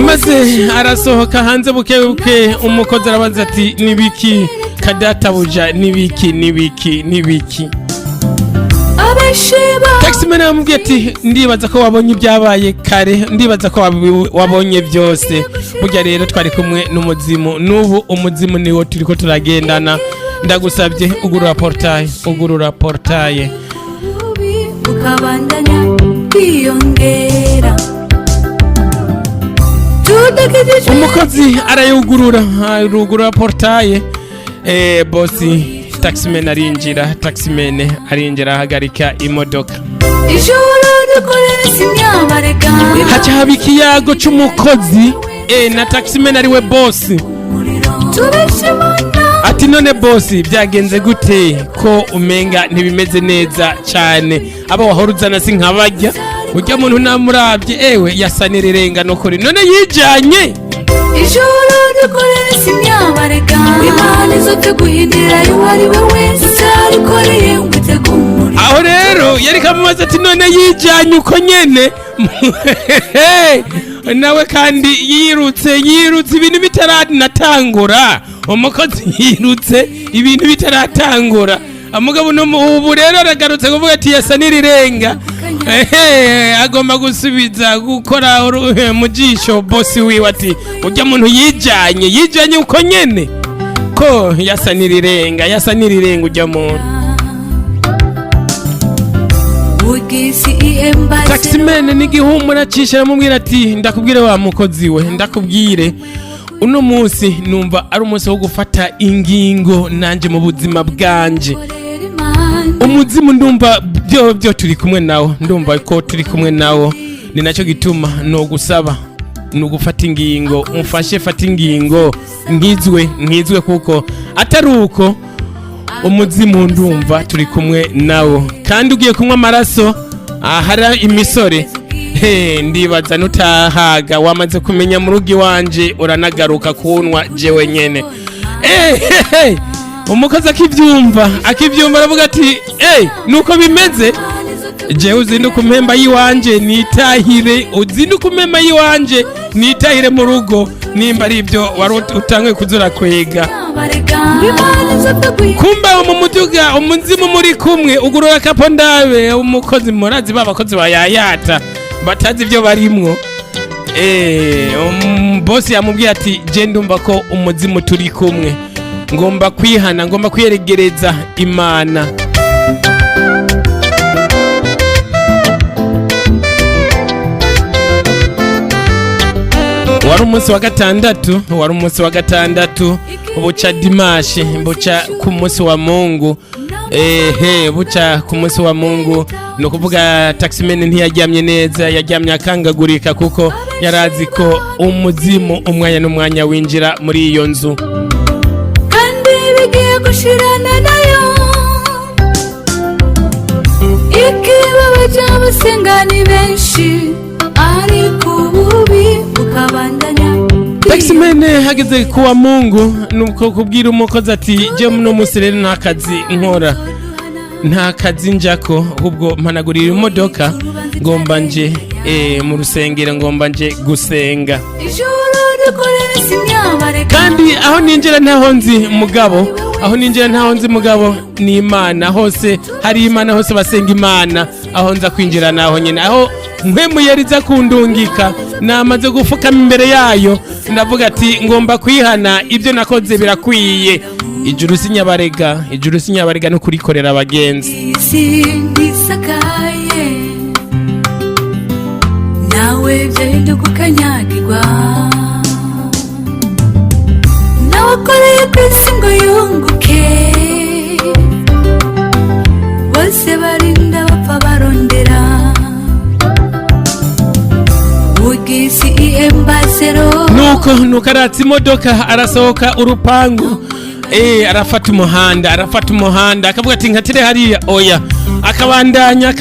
maze arasohoka hanze bukebuke umukozi arabaza ati nibiki kadatabuja nibiki taximene yamubwiye ati ndibaza ko wabonye ibyabaye kare ndibaza ko wabonye byose burya rero twari kumwe n'umuzimu n'ubu umuzimu niwo turiko turagendana ndagusabye ugurura portaye ukabandanya kwiyongera umukozi arayugurura portaye bosi taximene arinjira ahagarika imodoka ijoro dukorera sinyabarega haca haba ikiyago c'umukozi na taximene ariwe bosi turashimana ati none bosi byagenze gute ko umenga ntibimeze neza cyane aba wahora uzana si nk'abarya urya muntu namuravye ewe yasanirirenga nokuri none yijanye ijoro dukorera sinyabarega imana izote guhindira uwo ari we wese arikoreye ngo itegumure aho rero yari kamubaza ati none yijanye uko nyene nawe kandi yirutse ibintu bitaranatangura umukozi yirutse ibintu bitaratangura amugabo ubu rero aragarutse kuvuga ati yasanirirenga agomba gusubiza gukora mu jisho bosi wiwe ati urya muntu yijanye uko nyene ko yasanirirenga urya muntu taximene n'igihumura cisha aramubwira ati ndakubwire wa mukozi we ndakubwire uno munsi numva ari umunsi wo gufata ingingo nanje mu buzima bwanje umuzimu ndumva byo turi kumwe nawo ndumva ko turi kumwe nawo ni nacyo gituma no gusaba no gufata ingingo umfashe fata ingingo nkizwe kuko atari uko umuzimu ndumva turi kumwe nawo kandi ugiye kunywa amaraso ahara imisore ndibaza nutahaga wamaze kumenya mu rugi wanje uranagaruka kunwa jewe nyene umukozi akivyumva aravuga ati nuko bimeze jewe uzinduka umpemba yiwanje nitahire mu rugo nimba ari ibyo wari utangwe kuzura kwega kumba mu muduga umuzimu muri kumwe ugurura kapo ndabe umukozi murazi babakozi bayayata batazi ibyo barimwo bosi yamubwiye ati je ndumva ko umuzimu turi kumwe ngomba kwihana ngomba kwiyeregereza imana wari umunsi wa gatandatu buca dimashe buca ku munsi wa Mungu buca ku munsi wa Mungu no kuvuga taximene ntiyaryamye neza yaryamye akangagurika kuko yarazi ko umuzimu umwanya n'umwanya winjira muri iyo nzu kandi bigiye gushirana nayo ikibaba cy'abasengani benshi ariko ububi bukabandanya taximene hageze kuwa Mungu nuko kubwira umukozi ati je muno musirere nta kazi nkora nta kazi njako ahubwo mpanagurira imodoka ngomba nje mu rusengero ngomba nje gusenga kandi aho ninjira ntaho nzi mugabo ni Imana hose hari Imana hose basenga Imana aho nza kwinjira naho nyene aho mpemuyeriza kundungika namaze gufukama imbere yayo ndavuga ati ngomba kwihana ibyo nakoze birakwiye ijuru sinyabarega no kurikorera abagenzi nawe byahinduka ukanyagirwa nawakoreye ku isi ngo yunguke bose barinda bapfa barondera ugisi ihembazero nuko aratsa imodoka arasohoka urupangu arafata umuhanda akavuga ati nkatire hariya oya akabandanya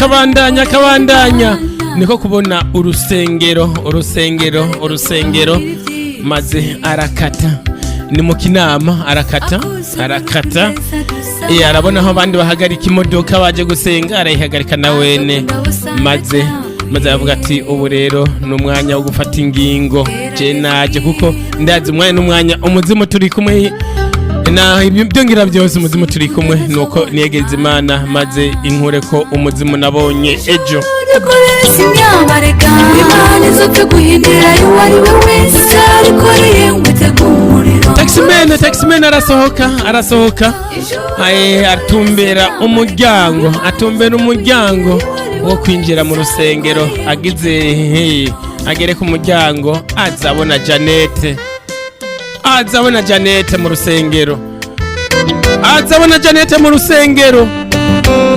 niko kubona urusengero maze arakata ni mu kinama arakata arabona aho abandi bahagarika imodoka baje gusenga arayihagarika na wene maze maze aravuga ati ubu rero ni umwanya wo gufata ingingo je naje kuko ndazi umwanya n'umwanya umuzimu turi kumwe na ibyo ngira byose umuzimu turi kumwe nuko niyegeza Imana maze inkure ko umuzimu nabonye ejo Taximene arasohoka atumbera umuryango wo kwinjira mu rusengero agere ku muryango azabona Janete mu rusengero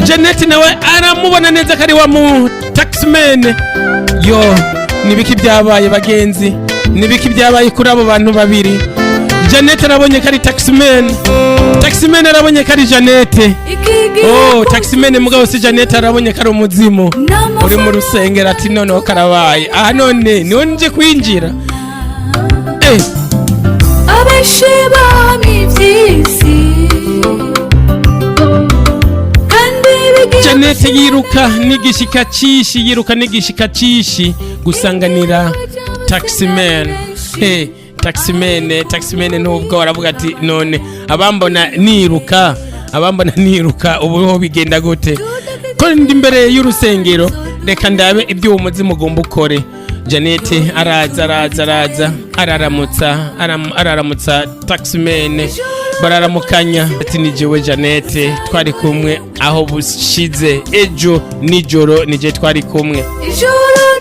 Janete nawe aramubona neza kari wa mu Taximene yo nibiki byabaye bagenzi nibiki byabaye kuri abo bantu babiri Janete arabonye kari Taximene arabonye kari Janete Taximene mugabo si Janete arabonye kari umuzimu uri mu rusengero ati noneho karabaye none niwe nje kwinjira abasheba mivyisi Janete yiruka n'igishika cishi gusanganira Taximene Taximene nubwo aravuga ati none abambona niruka ubu bigenda gute ko ndi imbere y'urusengero reka ndabe ibyo umuzimu ugomba ukore Janete araza araramutsa Taximene bararamukanya ati ni jewe Janete twari kumwe aho bushize ejo nijoro nije twari kumwe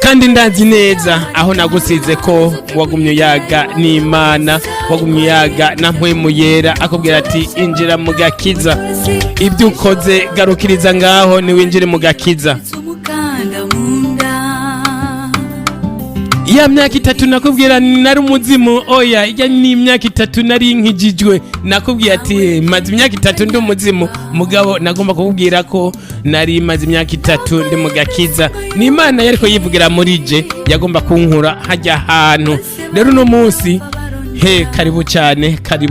kandi ndazi neza aho nagusize ko wagumye yaga n'Imana wagumye yaga na mpwemu yera akubwira ati injira mu gakiza ibyo ukoze garukiriza ngaho ni winjire mu gakiza ya myaka 3 nakubwira nari umuzimu oya ijya ni imyaka 3 nari nkijijwe nakubwira ati maze imyaka 3 ndi umuzimu mugabo nagomba kukubwira ko nari maze imyaka 3 ndi mu gakiza ni Imana yariko yivugira muri je yagomba kunkura hajya ahantu rero no munsi karibu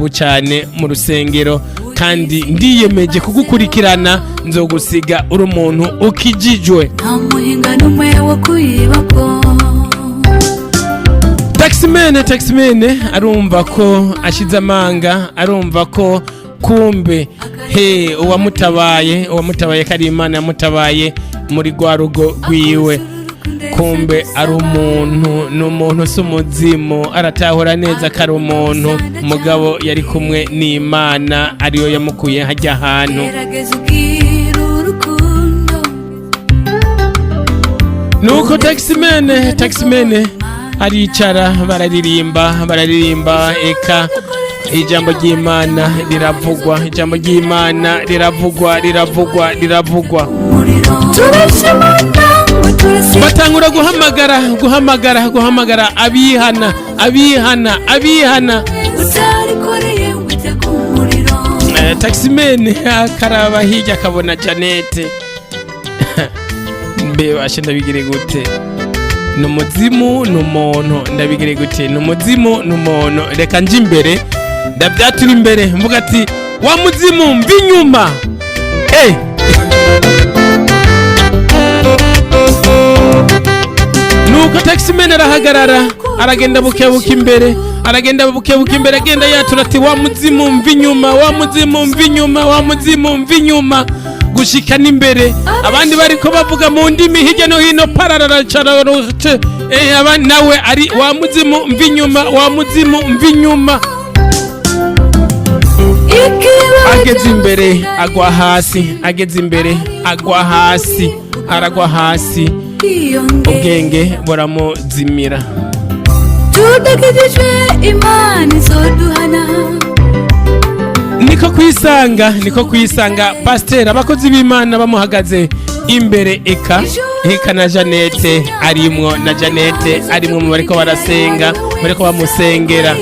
cyane mu rusengero kandi ndiyemeje kugukurikirana nzogusiga uri umuntu ukijijwe amuhinga numwe wo kuyibako Taximene arumva ko ashize amanga arumva ko kumbe uwamutabaye kari Imana yamutabaye muri rwa rugo rwiwe kumbe ari n'umuntu s'umuzimu aratahura neza kari umuntu mugabo yari kumwe n'Imana ariyo yamukuye hajya ahantu nuko Taximene aricara bararirimba eka ijambo ry'Imana riravugwa batangura guhamagara abihana Taximene akaraba hirya akabona Janete mbe bashe ndabigire gute numuzimu numuntu ndabigire gute numuzimu numuntu reka nje imbere ndabyatura imbere mvuga ati wa muzimu mvi nyuma nuko Taximene arahagarara aragenda bukebuka imbere agenda yatura ati wa muzimu mvi nyuma gushika n'imbere abandi bariko bavuga mu ndimi hirya no hino parararacararute abandi nawe ari wa muzimu mvi nyuma ageze imbere aragwa hasi ubwenge buramuzimira tudakijijwe Imana izoduhana niko kwisanga pasteur abakozi b'Imana bamuhagaze imbere eka na Janete arimwo mu bariko barasenga bariko bamusengera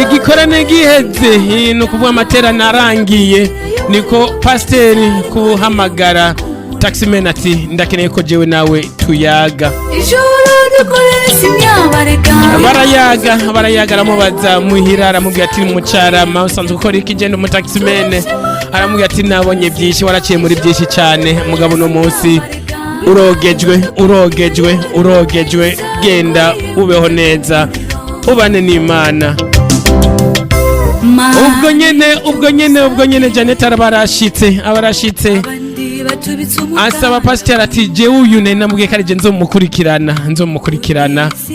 igikorane giheze no kuvuga amaterano arangiye niko pasteur kuhamagara Taximene ati ndakeneye ko jewe nawe tuyaga barayaga aramubaza muhira aramubwira ati mucarama usanzwe ukora iki genda mu Taximene aramubwira ati nabonye byinshi waraciye muri byinshi cyane mugabo uno munsi urogejwe genda ubeho neza ubane n'Imana. ubwo nyene Janet abarashitse asaba pasiteri ati jewe uyu namubwiye ko arije nzomukurikirana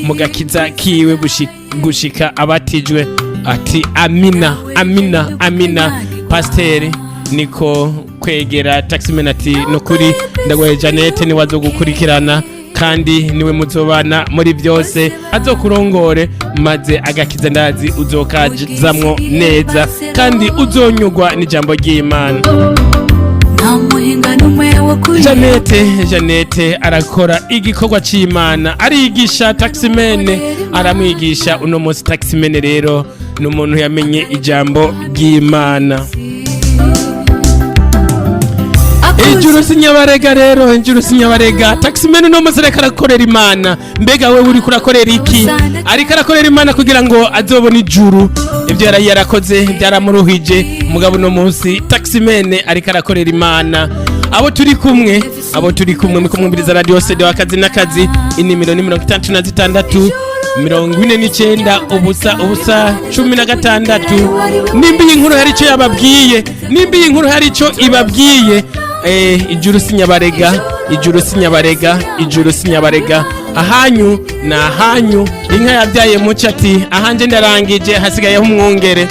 mu gakiza kiwe gushika abatijwe. Ati amina pasiteri niko kwegera taximen ati nukuri ndagoye Janet ni wazo gukurikirana kandi niwe muzobana muri byose azokurongore maze agakiza ndazi uzokazamwo neza kandi uzonyugwa n'ijambo ry'Imana. Janet arakora igikorwa c'Imana arigisha taximene aramwigisha uno munsi taximene rero n'umuntu yamenye ijambo ry'Imana. Ijuru sinyabarega taximene no munsi reka arakorera Imana. Mbega wewe uri kurakorera iki? Ariko arakorera Imana kugira ngo azobone ijuru. Ibyo yarakoze byaramuruhije mugabo no munsi taximene ariko arakorera Imana. Abo turi kumwe mukumwumviriza radio CD wakazi n'akazi inimiro ni 66 49 ubusa 16. Nimba inkuru hari ico yababwiye, nimba inkuru hari ico ibabwiye, ijuru sinyabarega ahanyu na hanyu inka yabyaye muco ati ahanje ndarangije hasigayeho umwungere.